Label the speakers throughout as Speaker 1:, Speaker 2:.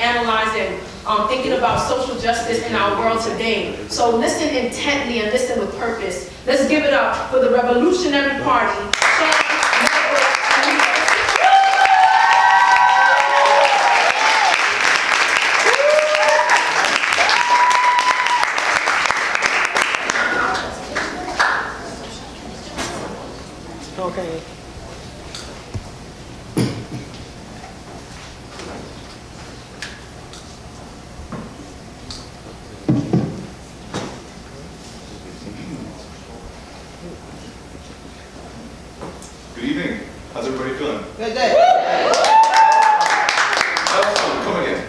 Speaker 1: analyzing, thinking about social justice in our world today. So listen intently and listen with purpose. Let's give it up for the Revolutionary Party.
Speaker 2: Okay.
Speaker 3: Good evening. How's everybody feeling?
Speaker 2: Good day.
Speaker 3: Come again.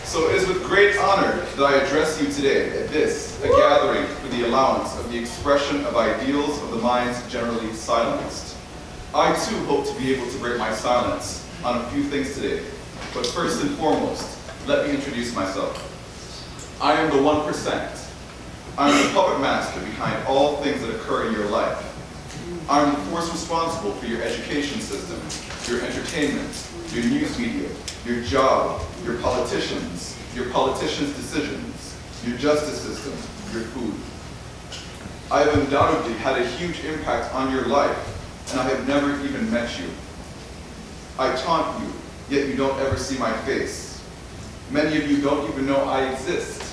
Speaker 3: So it is with great honor that I address you today at this, a gathering for the allowance of the expression of ideals of the minds generally silenced. I too hope to be able to break my silence on a few things today. But first and foremost, let me introduce myself. I am the 1%. I am the puppet master behind all things that occur in your life. I am the force responsible for your education system, your entertainment, your news media, your job, your politicians' decisions, your justice system, your food. I have undoubtedly had a huge impact on your life, and I have never even met you. I taunt you, yet you don't ever see my face. Many of you don't even know I exist.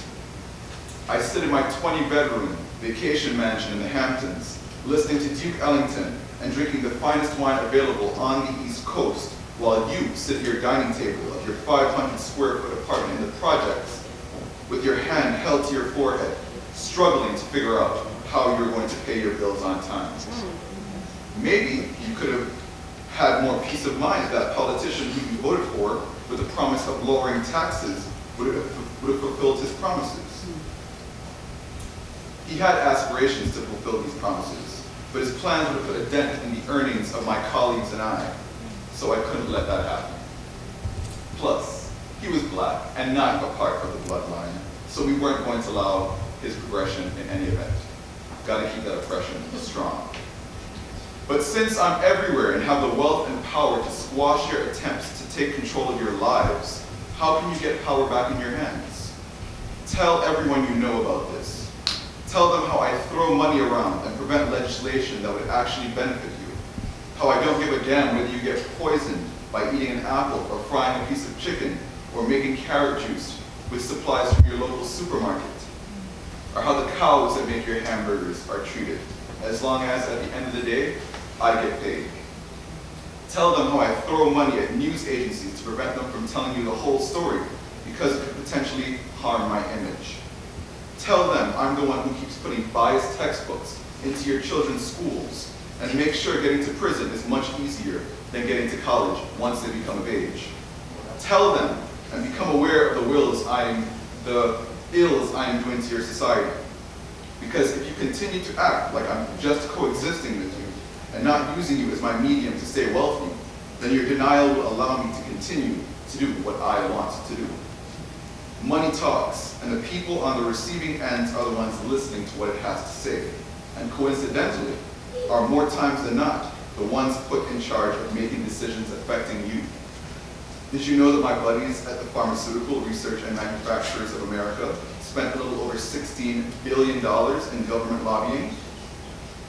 Speaker 3: I sit in my 20-bedroom vacation mansion in the Hamptons, listening to Duke Ellington and drinking the finest wine available on the East Coast, while you sit at your dining table of your 500-square-foot apartment in the projects, with your hand held to your forehead, struggling to figure out how you're going to pay your bills on time. Maybe you could have had more peace of mind if that politician who you voted for, with the promise of lowering taxes, would have fulfilled his promises. He had aspirations to fulfill these promises, but his plans would have put a dent in the earnings of my colleagues and I, so I couldn't let that happen. Plus, he was black and not a part of the bloodline, so we weren't going to allow his progression in any event. Gotta keep that oppression strong. But since I'm everywhere and have the wealth and power to squash your attempts to take control of your lives, how can you get power back in your hands? Tell everyone you know about this. Tell them how I throw money around and prevent legislation that would actually benefit you. How I don't give a damn whether you get poisoned by eating an apple or frying a piece of chicken or making carrot juice with supplies from your local supermarket. Or how the cows that make your hamburgers are treated, as long as at the end of the day, I get paid. Tell them how I throw money at news agencies to prevent them from telling you the whole story because it could potentially harm my image. Tell them I'm the one who keeps putting biased textbooks into your children's schools and make sure getting to prison is much easier than getting to college once they become of age. Tell them and become aware of the ills I am doing to your society. Because if you continue to act like I'm just coexisting with you and not using you as my medium to stay wealthy, then your denial will allow me to continue to do what I want to do. Money talks, and the people on the receiving end are the ones listening to what it has to say. And coincidentally, are more times than not, the ones put in charge of making decisions affecting you. Did you know that my buddies at the Pharmaceutical Research and Manufacturers of America spent a little over $16 billion in government lobbying?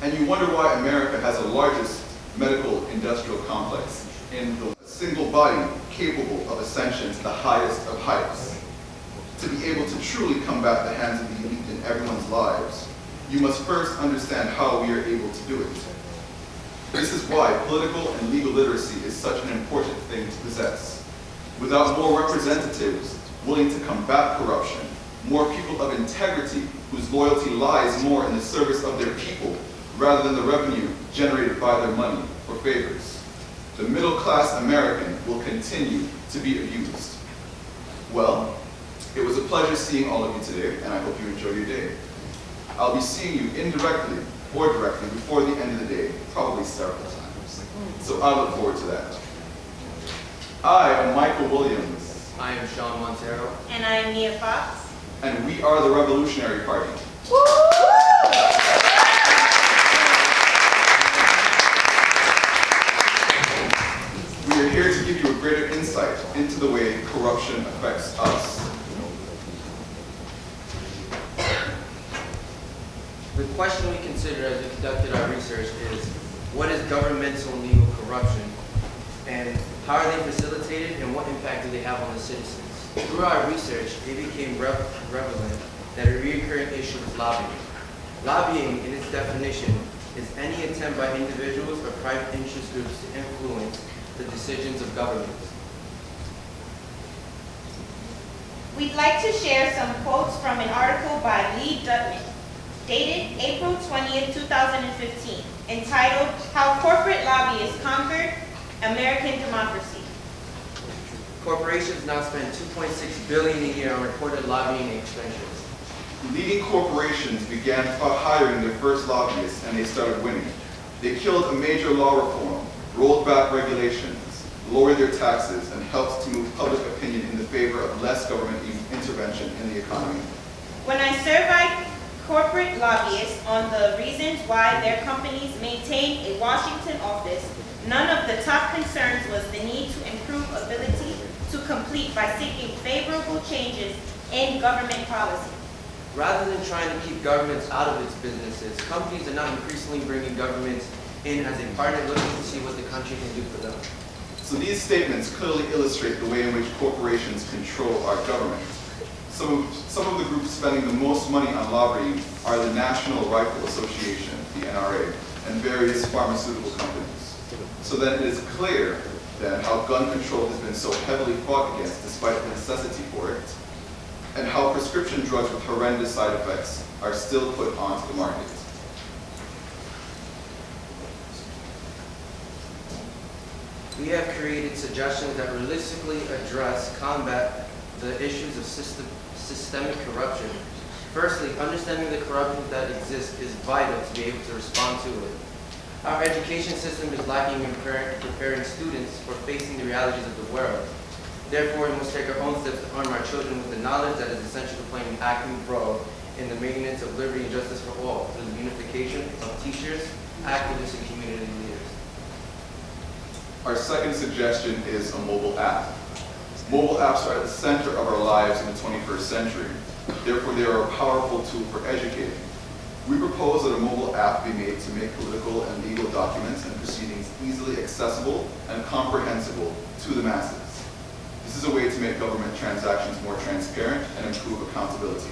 Speaker 3: And you wonder why America has the largest medical industrial complex in the single body capable of ascension to the highest of heights. To be able to truly combat the hands of the elite in everyone's lives, you must first understand how we are able to do it. This is why political and legal literacy is such an important thing to possess. Without more representatives willing to combat corruption, more people of integrity whose loyalty lies more in the service of their people rather than the revenue generated by their money or favors, the middle-class American will continue to be abused. Well, it was a pleasure seeing all of you today, and I hope you enjoy your day. I'll be seeing you indirectly or directly before the end of the day, probably several times. So I look forward to that. I am Michael Williams.
Speaker 4: I am Shaun Montero.
Speaker 5: And I am Mia Fox.
Speaker 3: And we are the Revolutionary Party. insight into the way corruption affects us.
Speaker 4: The question we considered as we conducted our research is, what is governmental legal corruption, and how are they facilitated, and what impact do they have on the citizens? Through our research, it became prevalent that a recurring issue is lobbying. Lobbying, in its definition, is any attempt by individuals or private interest groups to influence the decisions of governments.
Speaker 5: We'd like to share some quotes from an article by Lee Dutman, dated April 20th, 2015, entitled, How Corporate Lobbyists Conquered American Democracy.
Speaker 4: Corporations now spend $2.6 billion a year on reported lobbying expenditures.
Speaker 3: Leading corporations began hiring their first lobbyists, and they started winning. They killed a major law reform, rolled back regulations, lowered their taxes, and helped to move public opinion in the favor of less government intervention in the economy.
Speaker 5: When I surveyed corporate lobbyists on the reasons why their companies maintain a Washington office, none of the top concerns was the need to improve ability to compete by seeking favorable changes in government policy.
Speaker 4: Rather than trying to keep governments out of its businesses, companies are now increasingly bringing governments in as a partner looking to see what the country can do for them.
Speaker 3: So these statements clearly illustrate the way in which corporations control our government. Some of the groups spending the most money on lobbying are the National Rifle Association, the NRA, and various pharmaceutical companies. So then it is clear then how gun control has been so heavily fought against despite the necessity for it, and how prescription drugs with horrendous side effects are still put onto the market.
Speaker 4: We have created suggestions that realistically combat the issues of systemic corruption. Firstly, understanding the corruption that exists is vital to be able to respond to it. Our education system is lacking in preparing students for facing the realities of the world. Therefore, we must take our own steps to arm our children with the knowledge that is essential to playing an active role in the maintenance of liberty and justice for all through the unification of teachers, activists, and community leaders.
Speaker 3: Our second suggestion is a mobile app. Mobile apps are at the center of our lives in the 21st century. Therefore, they are a powerful tool for educating. We propose that a mobile app be made to make political and legal documents and proceedings easily accessible and comprehensible to the masses. This is a way to make government transactions more transparent and improve accountability.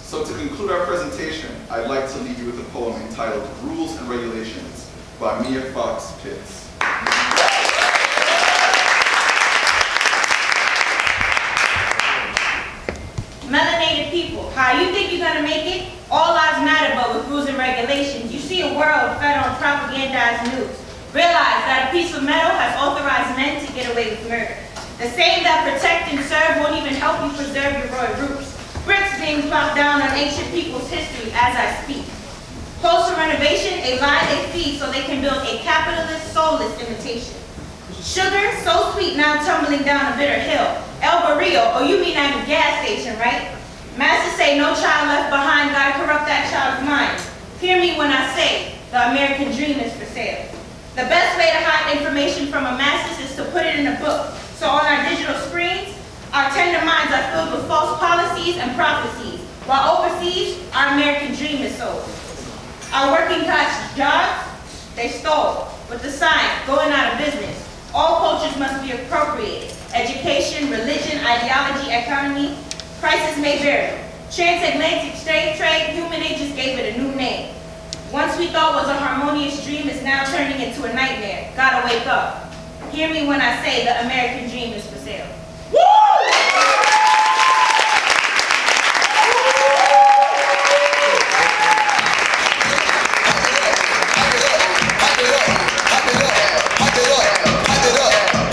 Speaker 3: So to conclude our presentation, I'd like to leave you with a poem entitled Rules and Regulations by Mia Fox-Pitts.
Speaker 5: Melanated people, how you think you're gonna make it? All lives matter, but with rules and regulations. You see a world fed on propagandized news. Realize that a piece of metal has authorized men to get away with murder. The same that protect and serve won't even help you preserve your royal roots. Bricks being plopped down on ancient people's history as I speak. Postal renovation, a lie they feed so they can build a capitalist, soulless imitation. Sugar, so sweet now tumbling down a bitter hill. El Barrio, oh you mean at a gas station, right? Masters say no child left behind, gotta corrupt that child's mind. Hear me when I say, the American dream is for sale. The best way to hide information from a masses is to put it in a book. So on our digital screens, our tender minds are filled with false policies and prophecies, while overseas, our American dream is sold. Our working class jobs, they stole, with the sign, going out of business. All cultures must be appropriated. Education, religion, ideology, economy, prices may vary. Transatlantic trade, human ages gave it a new name. Once we thought was a harmonious dream is now turning into a nightmare. Gotta wake up. Hear me when I say the American dream is